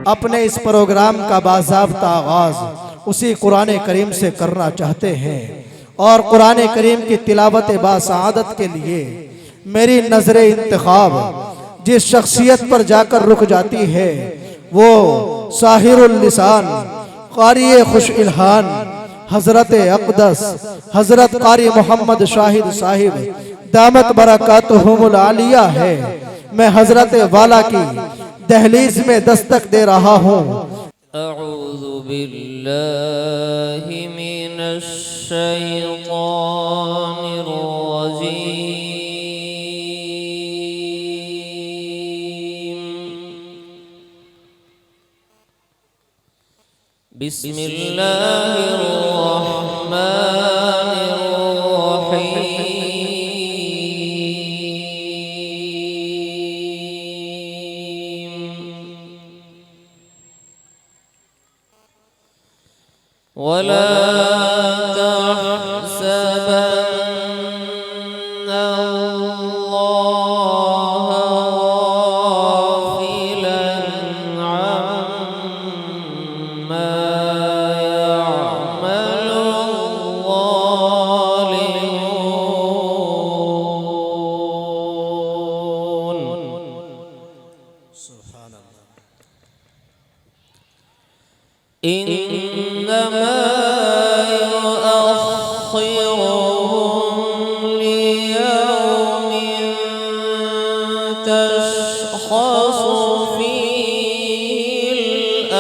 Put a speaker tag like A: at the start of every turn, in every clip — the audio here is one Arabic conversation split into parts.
A: अपने इस प्रोग्राम का बाज़ाब्ता आगाज़ उसी कुरान करीम से करना चाहते हैं और कुरान करीम की तिलावत बासआदत के लिए मेरी नज़र इंतखाब जिस शख्सियत पर जाकर रुक जाती है वो साहिरुल लिसान क़ारी खुश इल्हान हज़रत अक़दस हज़रत क़ारी मोहम्मद शाहिद साहिब दामत बरकातुहुमुल आलिया है। मैं हज़रत वाला की दहलीज में दस्तक दे रहा हूँ।
B: अऊज़ु बिल्लाहि मिनश शैतानिर रजीम। बिस्मिल्लाहिर रहमानिर रहीम। वला तहसबन्न अल्लाह गाफिलन अम्मा इन्नमा युअख्खिरुहुम लियौमिन तशख़्ख़सु फ़ीहिल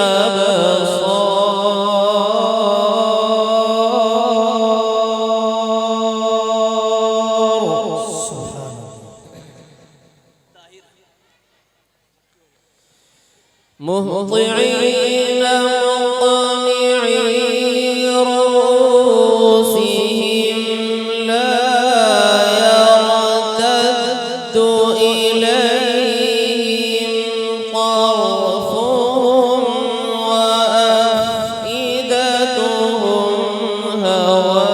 B: अबसार। मुहतिईन मुक़निई रुऊसिहिम ला यरतद्दु इलैहिम तरफ़ुहुम व अफ़इदतुहुम हवा।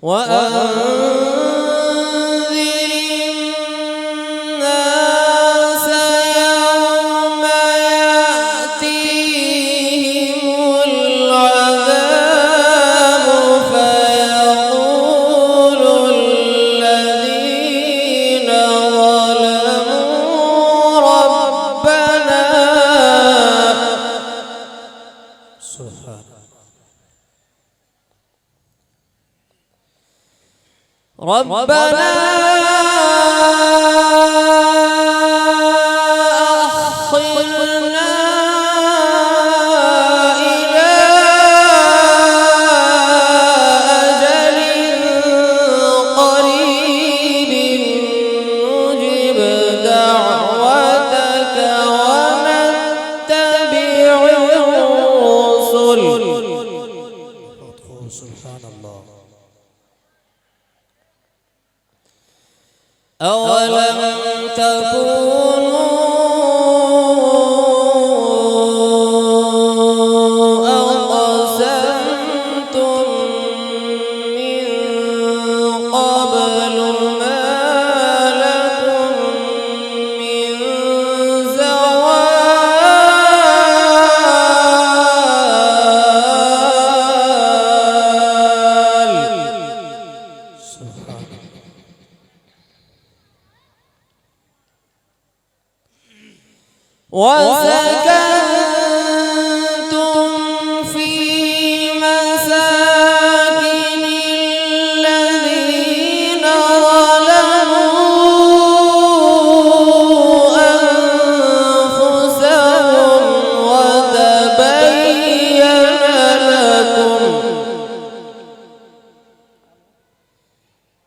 B: وأنذر الناس يوم يأتيهم العذاب ربنا أخرنا إلى أجل قريب نجب دعوتك ونتبع الرسل.
A: سبحان الله.
B: أولم تكونوا أقسمتم من قبل ما لكم من وسكنتم في مساكن الذين ظلموا أنفسهم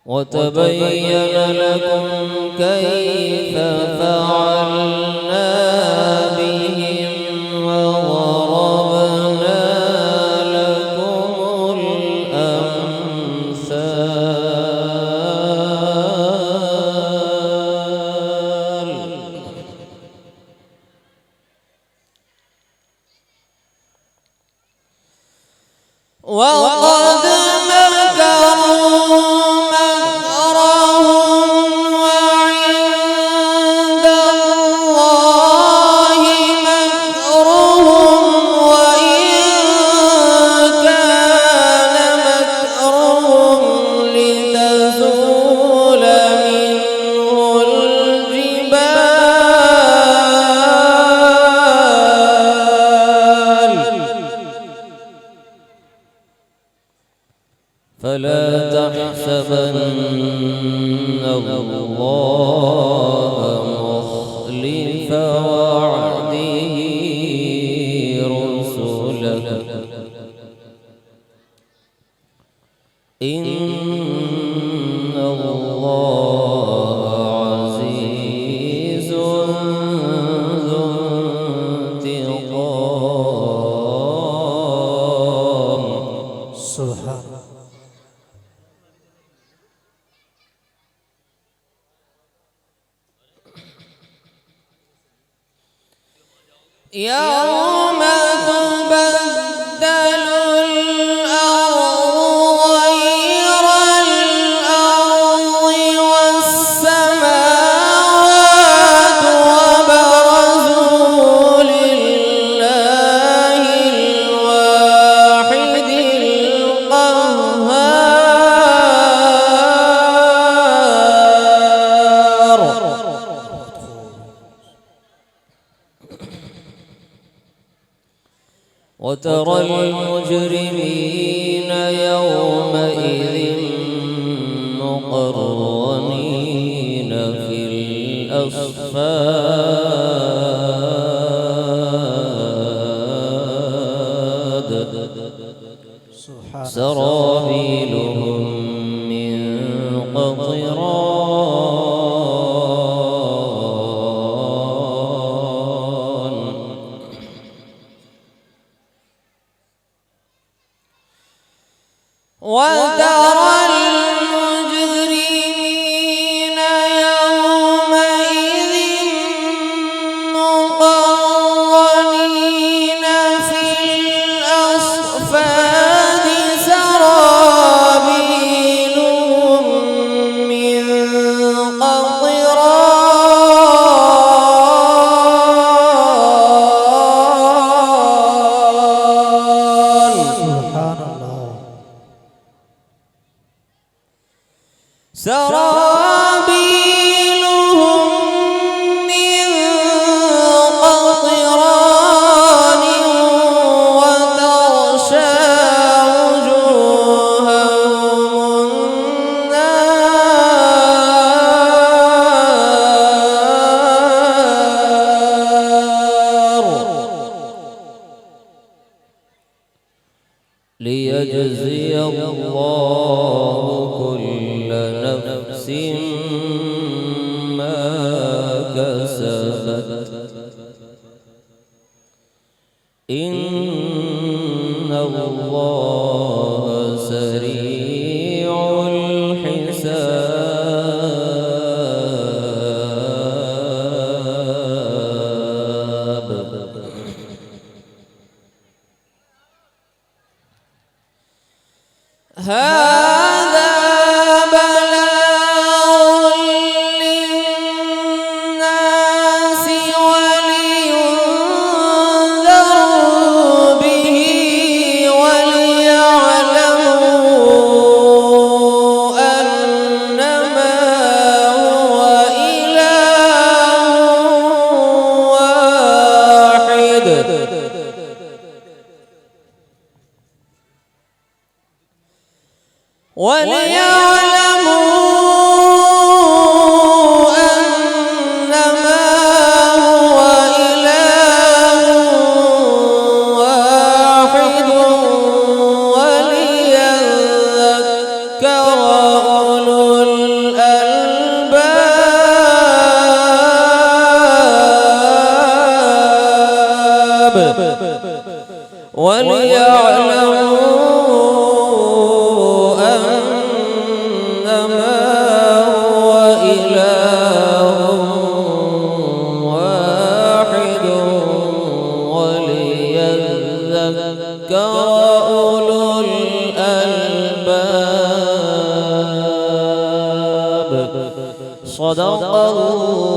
B: وتبين لكم كيف وقد مكروا مكرهم وعند الله مكرهم وإن كان مكرهم لتزول منه الجبال فلا تحسبن الله مخلف وعده رسله إن الله عزيز ذو انتقام.
A: سبحان
B: يوم تبدل الأرض غير الأرض والسماوات وبرزوا لله الواحد القهار. وترى المجرمين يومئذ مقرنين في الأصفاد سرابيلهم من قطران وترى المجرمين يومئذ مقرنين في الأصفاد سرابيلهم من قطران.
A: سبحان الله.
B: سرابيلهم من قطران وتغشى وجوههم النار ليجزي الله كل نفس ما كسبت إن الله سريع الحساب. هذا بلاغ للناس ولينذروا به وليعلموا أنما هو إله واحد وليعلموا أنما هو إله واحد وليذكر أولو الألباب وليعلموا أنما هو إله واحد وليذكر أولو صدق الله